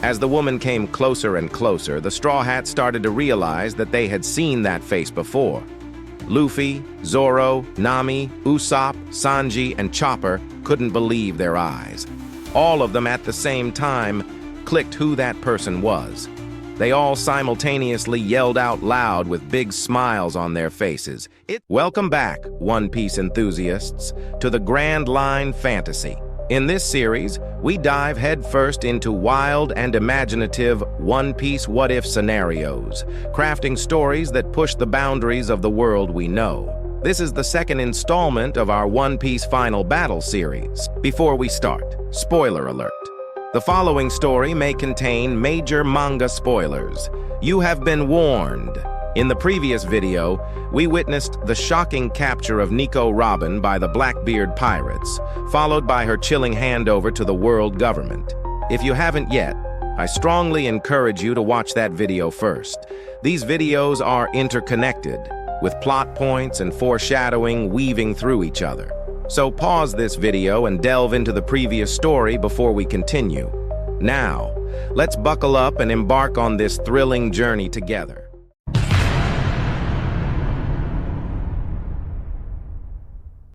As the woman came closer and closer, the Straw Hats started to realize that they had seen that face before. Luffy, Zoro, Nami, Usopp, Sanji, and Chopper couldn't believe their eyes. All of them at the same time clicked who that person was. They all simultaneously yelled out loud with big smiles on their faces. Welcome back, One Piece enthusiasts, to the GrandLine fantasy. In this series, we dive headfirst into wild and imaginative One Piece what-if scenarios, crafting stories that push the boundaries of the world we know. This is the second installment of our One Piece Final Battle series. Before we start, spoiler alert. The following story may contain major manga spoilers. You have been warned. In the previous video, we witnessed the shocking capture of Nico Robin by the Blackbeard Pirates, followed by her chilling handover to the world government. If you haven't yet, I strongly encourage you to watch that video first. These videos are interconnected, with plot points and foreshadowing weaving through each other. So pause this video and delve into the previous story before we continue. Now, let's buckle up and embark on this thrilling journey together.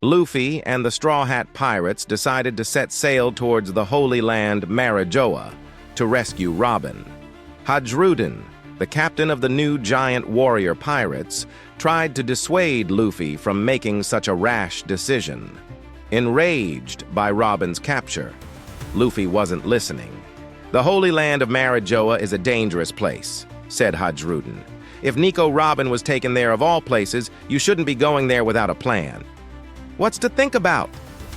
Luffy and the Strawhat Pirates decided to set sail towards the Holy Land Marijoa to rescue Robin. Hadrudin, the captain of the new giant warrior pirates, tried to dissuade Luffy from making such a rash decision. Enraged by Robin's capture, Luffy wasn't listening. The Holy Land of Marijoa is a dangerous place, said Hadrudin. If Nico Robin was taken there of all places, you shouldn't be going there without a plan. What's to think about?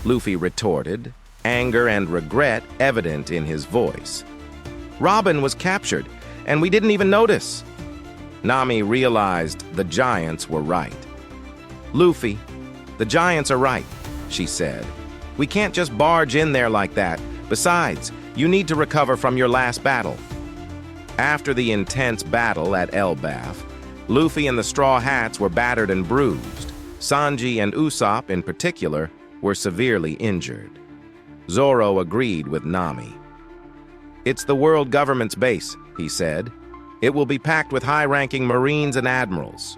Luffy retorted, anger and regret evident in his voice. Robin was captured, and we didn't even notice. Nami realized the giants were right. Luffy, the giants are right, she said. We can't just barge in there like that. Besides, you need to recover from your last battle. After the intense battle at Elbaph, Luffy and the Straw Hats were battered and bruised. Sanji and Usopp, in particular, were severely injured. Zoro agreed with Nami. It's the world government's base, he said. It will be packed with high-ranking Marines and Admirals.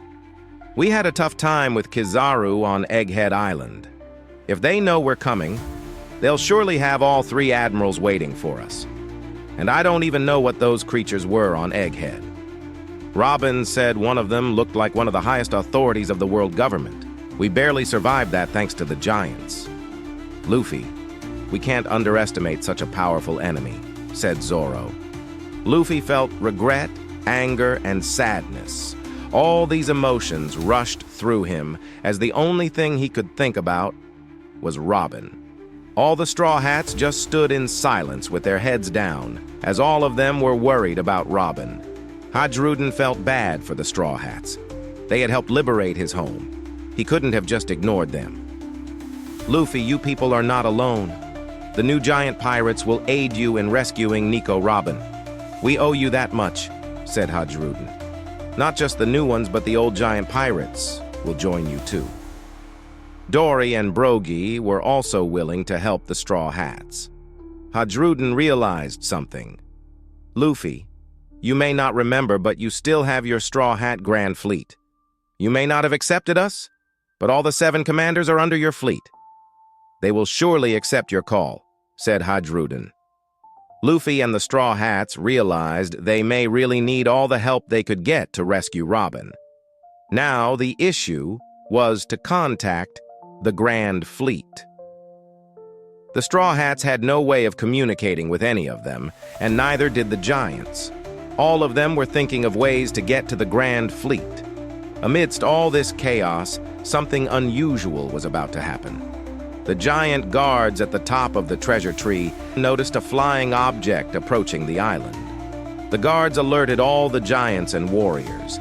We had a tough time with Kizaru on Egghead Island. If they know we're coming, they'll surely have all 3 Admirals waiting for us. And I don't even know what those creatures were on Egghead. Robin said one of them looked like one of the highest authorities of the world government. We barely survived that thanks to the giants. Luffy, we can't underestimate such a powerful enemy, said Zoro. Luffy felt regret, anger, and sadness. All these emotions rushed through him as the only thing he could think about was Robin. All the Straw Hats just stood in silence with their heads down, as all of them were worried about Robin. Hadrudin felt bad for the Straw Hats. They had helped liberate his home. He couldn't have just ignored them. Luffy, you people are not alone. The new giant pirates will aid you in rescuing Nico Robin. We owe you that much, said Hadrudin. Not just the new ones, but the old giant pirates will join you too. Dory and Brogy were also willing to help the Straw Hats. Hadrudin realized something. Luffy, you may not remember, but you still have your Straw Hat Grand Fleet. You may not have accepted us, but all the 7 commanders are under your fleet. They will surely accept your call, said Hadrudin. Luffy and the Straw Hats realized they may really need all the help they could get to rescue Robin. Now the issue was to contact the Grand Fleet. The Straw Hats had no way of communicating with any of them, and neither did the giants. All of them were thinking of ways to get to the Grand Fleet. Amidst all this chaos, something unusual was about to happen. The giant guards at the top of the treasure tree noticed a flying object approaching the island. The guards alerted all the giants and warriors.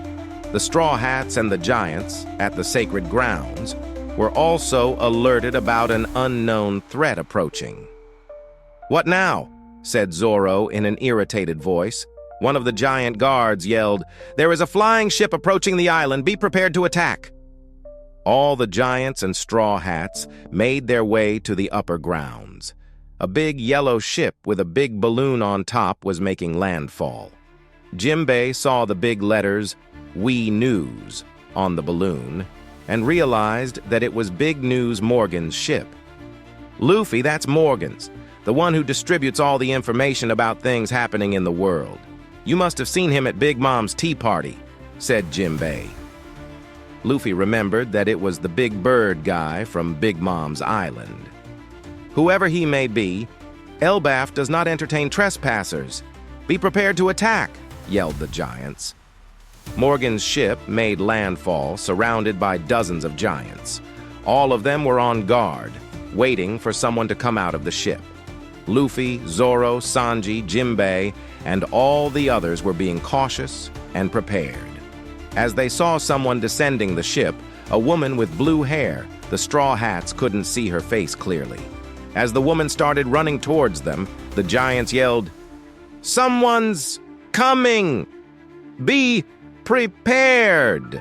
The Straw Hats and the giants, at the sacred grounds, were also alerted about an unknown threat approaching. "What now?" said Zoro in an irritated voice. One of the giant guards yelled, "There is a flying ship approaching the island. Be prepared to attack." All the giants and Straw Hats made their way to the upper grounds. A big yellow ship with a big balloon on top was making landfall. Jimbei saw the big letters, "We News," on the balloon, and realized that it was Big News Morgan's ship. "Luffy, that's Morgan's, the one who distributes all the information about things happening in the world. You must have seen him at Big Mom's tea party," said Jimbei. Luffy remembered that it was the big bird guy from Big Mom's Island. "Whoever he may be, Elbaph does not entertain trespassers. Be prepared to attack," yelled the giants. Morgan's ship made landfall, surrounded by dozens of giants. All of them were on guard, waiting for someone to come out of the ship. Luffy, Zoro, Sanji, Jimbei, and all the others were being cautious and prepared. As they saw someone descending the ship, a woman with blue hair, the Straw Hats couldn't see her face clearly. As the woman started running towards them, the giants yelled, "Someone's coming! Be prepared!"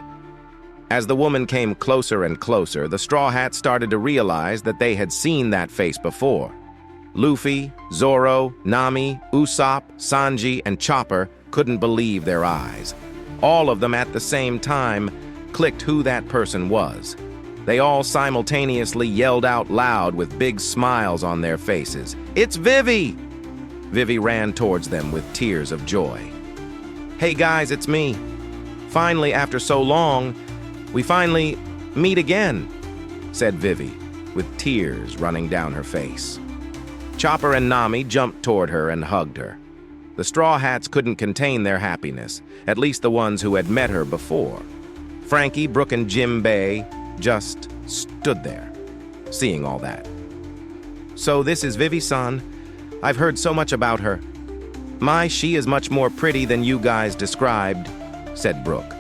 As the woman came closer and closer, the Straw Hats started to realize that they had seen that face before. Luffy, Zoro, Nami, Usopp, Sanji, and Chopper couldn't believe their eyes. All of them at the same time clicked who that person was. They all simultaneously yelled out loud with big smiles on their faces, "It's Vivi!" Vivi ran towards them with tears of joy. "Hey guys, it's me. Finally, after so long, we finally meet again," said Vivi, with tears running down her face. Chopper and Nami jumped toward her and hugged her. The Straw Hats couldn't contain their happiness, at least the ones who had met her before. Frankie, Brook, and Jimbei just stood there, seeing all that. "So this is Vivi-san. I've heard so much about her. She is much more pretty than you guys described," said Brook.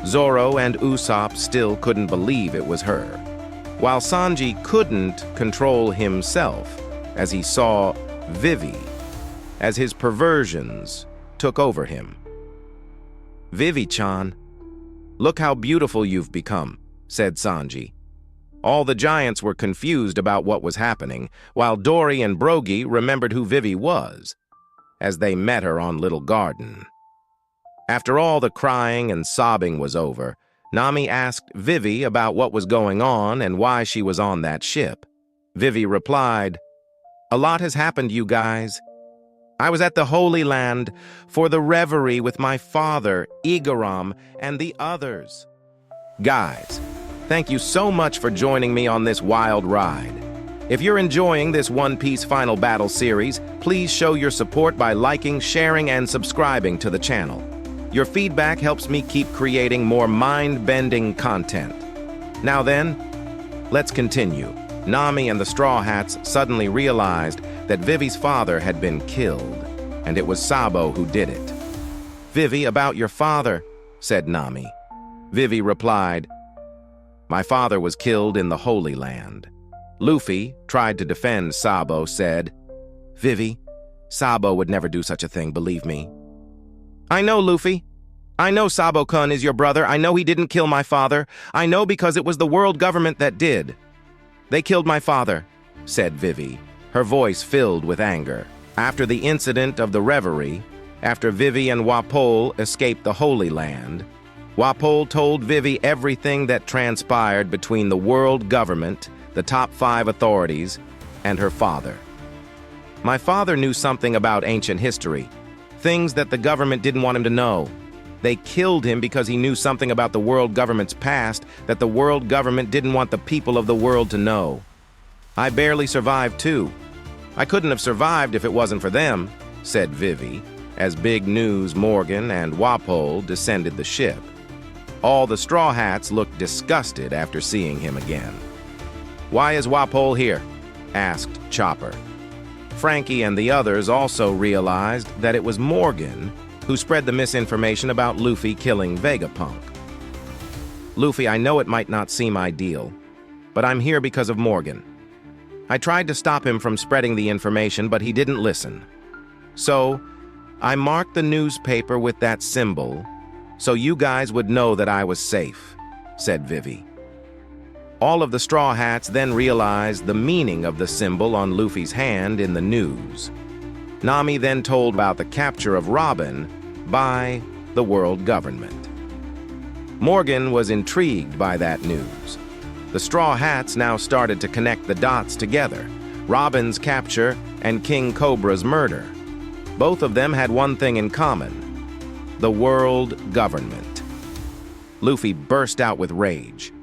Zoro and Usopp still couldn't believe it was her, while Sanji couldn't control himself as he saw Vivi, as his perversions took over him. "Vivi-chan, look how beautiful you've become," said Sanji. All the giants were confused about what was happening, while Dory and Brogy remembered who Vivi was, as they met her on Little Garden. After all the crying and sobbing was over, Nami asked Vivi about what was going on and why she was on that ship. Vivi replied, "A lot has happened, you guys. I was at the Holy Land for the reverie with my father, Igaram, and the others. Guys, thank you so much for joining me on this wild ride. If you're enjoying this One Piece Final Battle series, please show your support by liking, sharing, and subscribing to the channel. Your feedback helps me keep creating more mind-bending content. Now then, let's continue. Nami and the Straw Hats suddenly realized that Vivi's father had been killed, and it was Sabo who did it. "Vivi, about your father," said Nami. Vivi replied, "My father was killed in the Holy Land." Luffy tried to defend Sabo, said, "Vivi, Sabo would never do such a thing, believe me." "I know, Luffy. I know Sabo-kun is your brother. I know he didn't kill my father. I know because it was the world government that did. They killed my father," said Vivi, her voice filled with anger. After the incident of the reverie, after Vivi and Wapol escaped the Holy Land, Wapol told Vivi everything that transpired between the world government, the top 5 authorities, and her father. "My father knew something about ancient history, things that the government didn't want him to know. They killed him because he knew something about the world government's past that the world government didn't want the people of the world to know. I barely survived too. I couldn't have survived if it wasn't for them," said Vivi, as Big News Morgan and Wapol descended the ship. All the Straw Hats looked disgusted after seeing him again. "Why is Wapol here?" asked Chopper. Frankie and the others also realized that it was Morgan who spread the misinformation about Luffy killing Vegapunk. "Luffy, I know it might not seem ideal, but I'm here because of Morgan. I tried to stop him from spreading the information, but he didn't listen. So, I marked the newspaper with that symbol so you guys would know that I was safe," said Vivi. All of the Straw Hats then realized the meaning of the symbol on Luffy's hand in the news. Nami then told about the capture of Robin by the world government. Morgan was intrigued by that news. The Straw Hats now started to connect the dots together: Robin's capture and King Cobra's murder. Both of them had one thing in common: the world government. Luffy burst out with rage.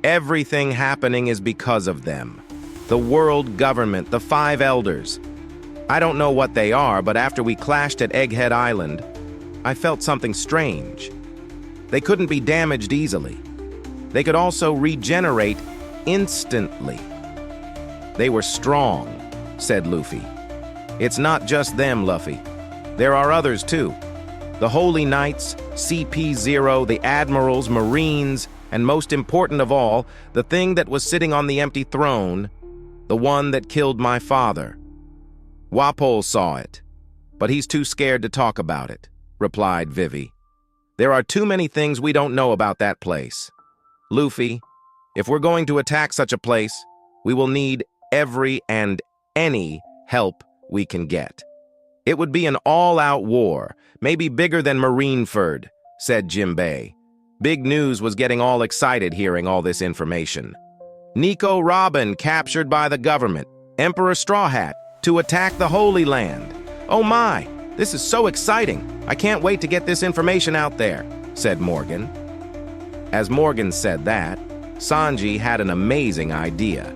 Everything happening is because of them. The world government, the Five Elders. I don't know what they are, but after we clashed at Egghead Island, I felt something strange. They couldn't be damaged easily. They could also regenerate instantly. They were strong, said Luffy. It's not just them, Luffy. There are others too. The Holy Knights, CP0, the Admirals, Marines, and most important of all, the thing that was sitting on the empty throne, the one that killed my father. Wapol saw it, but he's too scared to talk about it, replied Vivi. There are too many things we don't know about that place. Luffy, if we're going to attack such a place, we will need every and any help we can get. It would be an all-out war, maybe bigger than Marineford, said Jinbei. Big News was getting all excited hearing all this information. Nico Robin captured by the government, Emperor Straw Hat, to attack the Holy Land. Oh my, this is so exciting. I can't wait to get this information out there, said Morgan. As Morgan said that, Sanji had an amazing idea.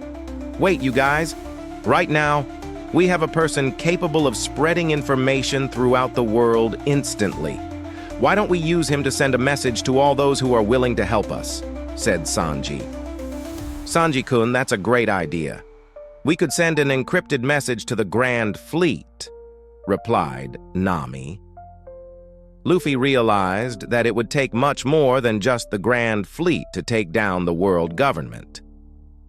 Wait, you guys. Right now, we have a person capable of spreading information throughout the world instantly. Why don't we use him to send a message to all those who are willing to help us, said Sanji. Sanji-kun, that's a great idea. We could send an encrypted message to the Grand Fleet, replied Nami. Luffy realized that it would take much more than just the Grand Fleet to take down the world government.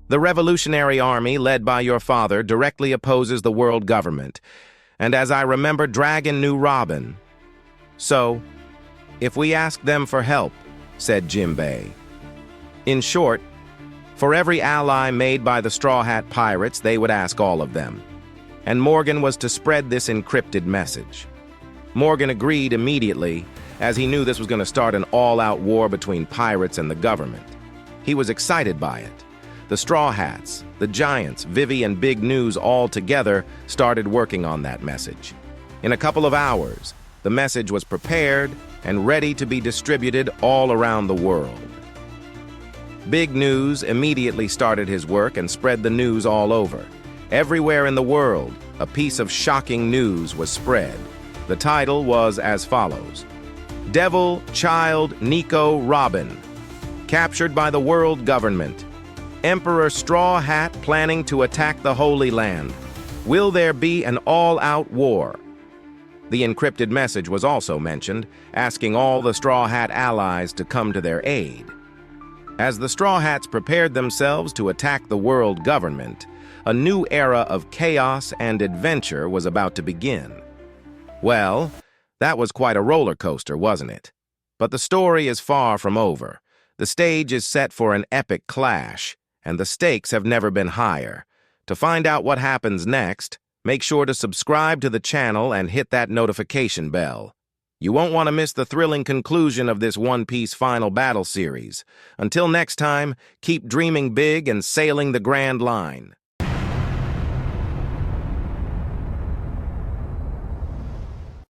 The Revolutionary Army, led by your father, directly opposes the world government, and as I remember, Dragon knew Robin. So, if we ask them for help, said Jinbei. In short, for every ally made by the Strawhat Pirates, they would ask all of them. And Morgan was to spread this encrypted message. Morgan agreed immediately, as he knew this was going to start an all-out war between pirates and the government. He was excited by it. The Straw Hats, the Giants, Vivi, and Big News all together started working on that message. In a couple of hours, the message was prepared and ready to be distributed all around the world. Big News immediately started his work and spread the news all over. Everywhere in the world, a piece of shocking news was spread. The title was as follows: Devil Child Nico Robin, captured by the world government. Emperor Straw Hat planning to attack the Holy Land. Will there be an all-out war? The encrypted message was also mentioned, asking all the Straw Hat allies to come to their aid. As the Straw Hats prepared themselves to attack the world government, a new era of chaos and adventure was about to begin. Well, that was quite a roller coaster, wasn't it? But the story is far from over. The stage is set for an epic clash, and the stakes have never been higher. To find out what happens next, make sure to subscribe to the channel and hit that notification bell. You won't want to miss the thrilling conclusion of this One Piece final battle series. Until next time, keep dreaming big and sailing the Grand Line.